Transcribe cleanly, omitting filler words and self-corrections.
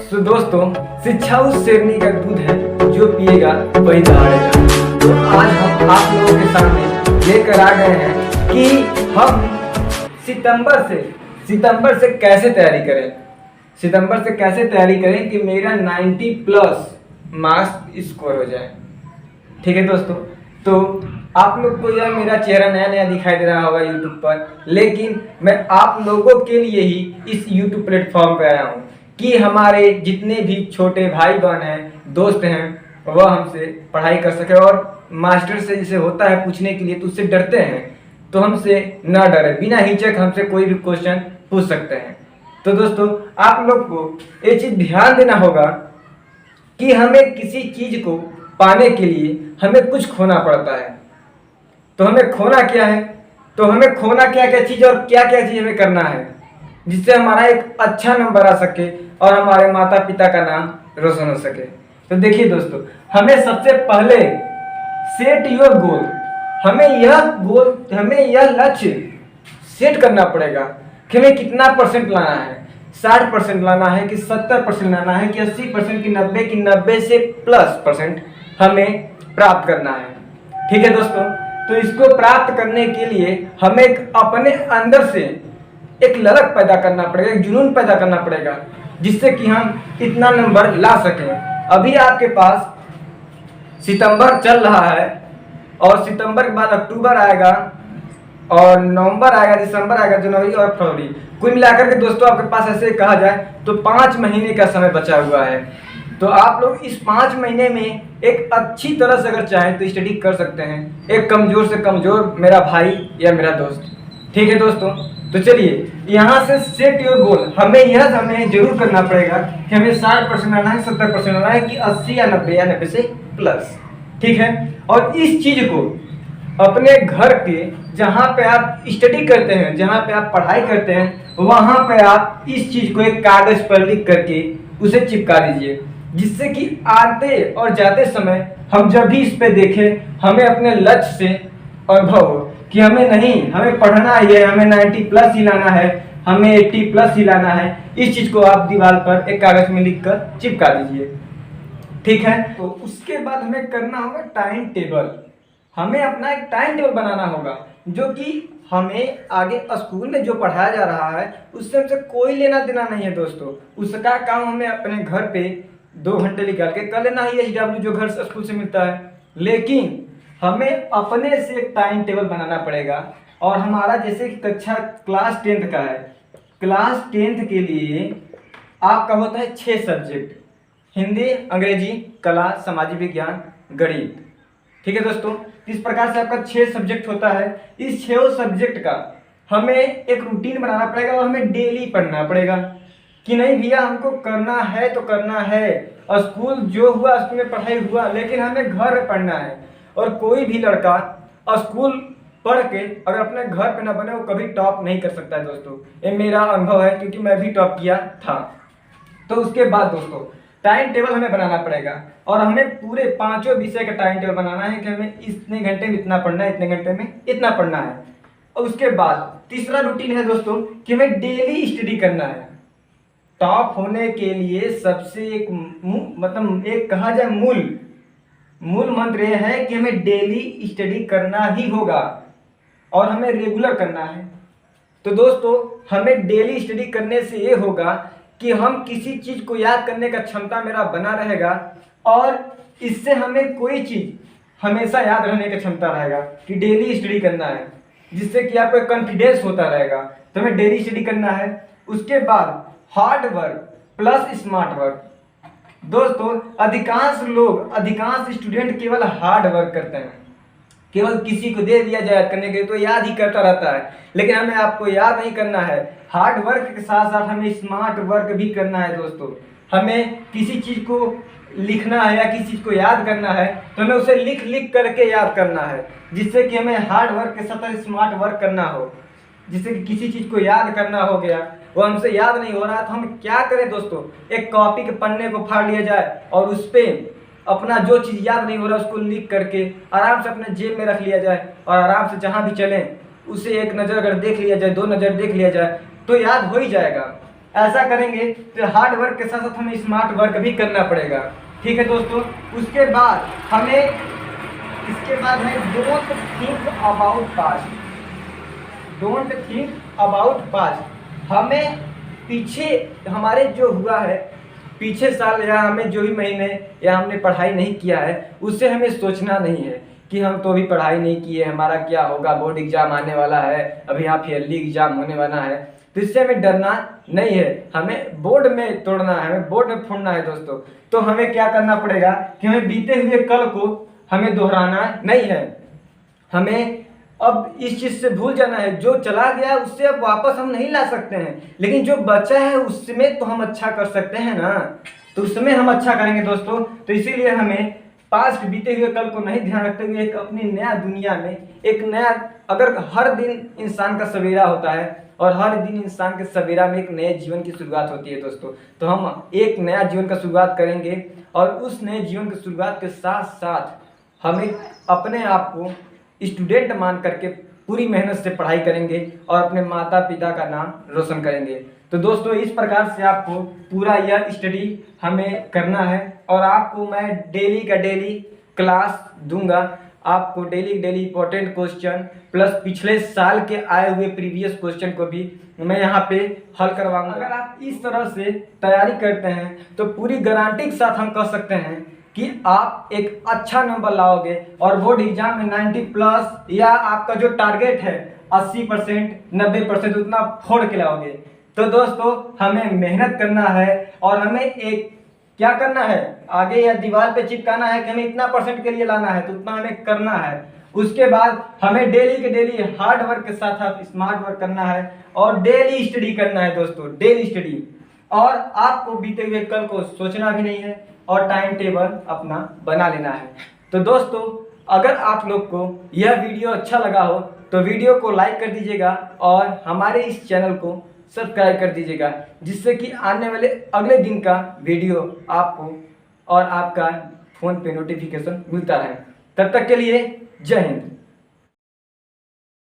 तो दोस्तों, शिक्षा उस शेरनी का दूध है जो पिएगा वही दहाड़ेगा। तो आज हम आप लोगों के सामने लेकर आ गए हैं कि हम सितंबर से कैसे तैयारी करें। सितंबर से कैसे तैयारी करें कि मेरा 90 प्लस मार्क्स स्कोर हो जाए। ठीक है दोस्तों, तो आप लोग को यह मेरा चेहरा नया नया दिखाई दे रहा होगा यूट्यूब पर, लेकिन मैं आप लोगों के लिए ही इस यूट्यूब प्लेटफॉर्म पे आया हूँ कि हमारे जितने भी छोटे भाई बहन हैं, दोस्त हैं, वह हमसे पढ़ाई कर सके। और मास्टर से जैसे होता है पूछने के लिए तो उससे डरते हैं, तो हमसे ना डरे, बिना हिचक हमसे कोई भी क्वेश्चन पूछ सकते हैं। तो दोस्तों, आप लोग को ये चीज़ ध्यान देना होगा कि हमें किसी चीज़ को पाने के लिए हमें कुछ खोना पड़ता है। तो हमें खोना क्या है, तो हमें खोना क्या क्या चीज़ और क्या क्या चीज़ हमें करना है जिससे हमारा एक अच्छा नंबर आ सके और हमारे माता पिता का नाम रोशन हो सके। तो देखिए दोस्तों, हमें सबसे पहले सेट योर गोल, हमें यह लक्ष्य सेट करना पड़ेगा कि हमें कितना परसेंट लाना है। 60% लाना है कि 70% लाना है कि 80% की 90 की 90 से प्लस परसेंट हमें प्राप्त करना है। ठीक है दोस्तों, तो इसको प्राप्त करने के लिए हमें अपने अंदर से एक ललक पैदा करना पड़ेगा, एक जुनून पैदा करना पड़ेगा, जिससे कि हम इतना नंबर ला सकें। अभी आपके पास सितंबर चल रहा है और सितंबर के बाद अक्टूबर आएगा और नवंबर आएगा, दिसंबर आएगा, जनवरी और फरवरी। कुल मिलाकर के दोस्तों आपके पास ऐसे कहा जाए तो 5 महीने का समय बचा हुआ है। तो आप लोग इस 5 महीने में एक अच्छी तरह से अगर चाहें तो स्टडी कर सकते हैं, एक कमज़ोर से कमज़ोर मेरा भाई या मेरा दोस्त। ठीक है दोस्तों, तो चलिए यहाँ से सेट योर गोल, हमें जरूर करना पड़ेगा कि हमें 60% आना है, 70% आना है कि 80 या 90 से प्लस। ठीक है, और इस चीज़ को अपने घर के जहाँ पे आप स्टडी करते हैं, जहाँ पे आप पढ़ाई करते हैं, वहाँ पे आप इस चीज़ को एक कागज़ पर लिख करके उसे चिपका दीजिए, जिससे कि आते और जाते समय हम जब भी इस पे देखें हमें अपने लक्ष्य से अनुभव हो कि हमें पढ़ना ही है, हमें 90 प्लस ही लाना है, हमें 80 प्लस ही लाना है। इस चीज़ को आप दीवार पर एक कागज़ में लिख कर चिपका दीजिए। ठीक है, तो उसके बाद हमें करना होगा टाइम टेबल। हमें अपना एक टाइम टेबल बनाना होगा जो कि हमें आगे स्कूल में जो पढ़ाया जा रहा है उससे हमसे कोई लेना देना नहीं है दोस्तों। उसका काम हमें अपने घर पे 2 घंटे निकाल के कर लेना ही, HW जो घर से स्कूल से मिलता है। लेकिन हमें अपने से एक टाइम टेबल बनाना पड़ेगा। और हमारा जैसे कि कक्षा क्लास 10th का है, क्लास 10th के लिए आपका होता है 6 सब्जेक्ट, हिंदी, अंग्रेजी, कला, सामाजिक विज्ञान, गणित। ठीक है दोस्तों, इस प्रकार से आपका 6 सब्जेक्ट होता है। इस 6 सब्जेक्ट का हमें एक रूटीन बनाना पड़ेगा और हमें डेली पढ़ना पड़ेगा कि नहीं भैया हमको करना है तो करना है। स्कूल जो हुआ स्कूल में पढ़ाई हुआ, लेकिन हमें घर में पढ़ना है। और कोई भी लड़का स्कूल पढ़ के अगर अपने घर पे ना बने, वो कभी टॉप नहीं कर सकता है दोस्तों। ये मेरा अनुभव है क्योंकि मैं भी टॉप किया था। तो उसके बाद दोस्तों टाइम टेबल हमें बनाना पड़ेगा और हमें पूरे 5 विषय का टाइम टेबल बनाना है कि हमें इतने घंटे में इतना पढ़ना है, इतने घंटे में इतना पढ़ना है। और उसके बाद तीसरा रूटीन है दोस्तों कि हमें डेली स्टडी करना है। टॉप होने के लिए सबसे एक कहा जाए मूल मंत्र यह है कि हमें डेली स्टडी करना ही होगा और हमें रेगुलर करना है। तो दोस्तों, हमें डेली स्टडी करने से ये होगा कि हम किसी चीज़ को याद करने का क्षमता मेरा बना रहेगा और इससे हमें कोई चीज़ हमेशा याद रहने की क्षमता रहेगा कि डेली स्टडी करना है, जिससे कि आपको कॉन्फिडेंस होता रहेगा। तो हमें डेली स्टडी करना है। उसके बाद hard work plus smart work. दोस्तों, अधिकांश स्टूडेंट केवल हार्ड वर्क करते हैं, केवल किसी को दे दिया जाए करने के लिए तो याद ही करता रहता है, लेकिन हमें आपको याद नहीं करना है। हार्ड वर्क के साथ साथ हमें स्मार्ट वर्क भी करना है दोस्तों। हमें किसी चीज़ को लिखना है या किसी चीज़ को याद करना है तो हमें उसे लिख करके याद करना है, जिससे कि हमें हार्ड वर्क के साथ स्मार्ट वर्क करना हो। जिससे कि किसी चीज़ को याद करना हो गया, वो हमसे याद नहीं हो रहा, तो हम क्या करें दोस्तों, एक कॉपी के पन्ने को फाड़ लिया जाए और उस पर अपना जो चीज़ याद नहीं हो रहा उसको लिख करके आराम से अपने जेब में रख लिया जाए और आराम से जहाँ भी चलें उसे एक नज़र अगर देख लिया जाए, 2 नज़र देख लिया जाए तो याद हो ही जाएगा। ऐसा करेंगे तो हार्ड वर्क के साथ साथ हमें स्मार्ट वर्क भी करना पड़ेगा। ठीक है दोस्तों, उसके बाद हमें don't think about past. Don't think about past, हमें पीछे हमारे जो हुआ है पिछले साल या हमें जो भी महीने या हमने पढ़ाई नहीं किया है उससे हमें सोचना नहीं है कि हम तो अभी पढ़ाई नहीं किए, हमारा क्या होगा, बोर्ड एग्जाम आने वाला है, अभी यहाँ ईयरली एग्जाम होने वाला है, तो इससे हमें डरना नहीं है। हमें बोर्ड में तोड़ना है, हमें बोर्ड में फोड़ना है दोस्तों। तो हमें क्या करना पड़ेगा कि हमें बीते हुए कल को हमें दोहराना नहीं है। हमें अब इस चीज़ से भूल जाना है, जो चला गया उससे अब वापस हम नहीं ला सकते हैं, लेकिन जो बचा है उसमें तो हम अच्छा कर सकते हैं ना, तो उसमें हम अच्छा करेंगे दोस्तों। तो इसीलिए हमें पास्ट बीते हुए कल को नहीं ध्यान रखते हुए एक अपनी नया दुनिया में एक नया, अगर हर दिन इंसान का सवेरा होता है और हर दिन इंसान के सवेरा में एक नए जीवन की शुरुआत होती है दोस्तों, तो हम एक नया जीवन का शुरुआत करेंगे और उस नए जीवन की शुरुआत के साथ साथ हमें अपने आप को स्टूडेंट मान करके पूरी मेहनत से पढ़ाई करेंगे और अपने माता पिता का नाम रोशन करेंगे। तो दोस्तों इस प्रकार से आपको पूरा यह स्टडी हमें करना है और आपको मैं डेली का डेली क्लास दूंगा। आपको डेली इंपॉर्टेंट क्वेश्चन प्लस पिछले साल के आए हुए प्रीवियस क्वेश्चन को भी मैं यहाँ पे हल करवाऊंगा। अगर आप इस तरह से तैयारी करते हैं तो पूरी गारंटी के साथ हम कह सकते हैं कि आप एक अच्छा नंबर लाओगे और बोर्ड एग्जाम में 90 प्लस या आपका जो टारगेट है 80% 90% उतना फोड़ के लाओगे। तो दोस्तों हमें मेहनत करना है और हमें एक क्या करना है, आगे या दीवार पे चिपकाना है कि हमें इतना % के लिए लाना है, तो उतना हमें करना है। उसके बाद हमें डेली के डेली हार्ड वर्क के साथ साथ स्मार्ट वर्क करना है और डेली स्टडी करना है दोस्तों, डेली स्टडी। और आपको बीते हुए कल को सोचना भी नहीं है और टाइम टेबल अपना बना लेना है। तो दोस्तों अगर आप लोग को यह वीडियो अच्छा लगा हो तो वीडियो को लाइक कर दीजिएगा और हमारे इस चैनल को सब्सक्राइब कर दीजिएगा, जिससे कि आने वाले अगले दिन का वीडियो आपको और आपका फ़ोन पे नोटिफिकेशन मिलता रहे। तब तक के लिए जय हिंद।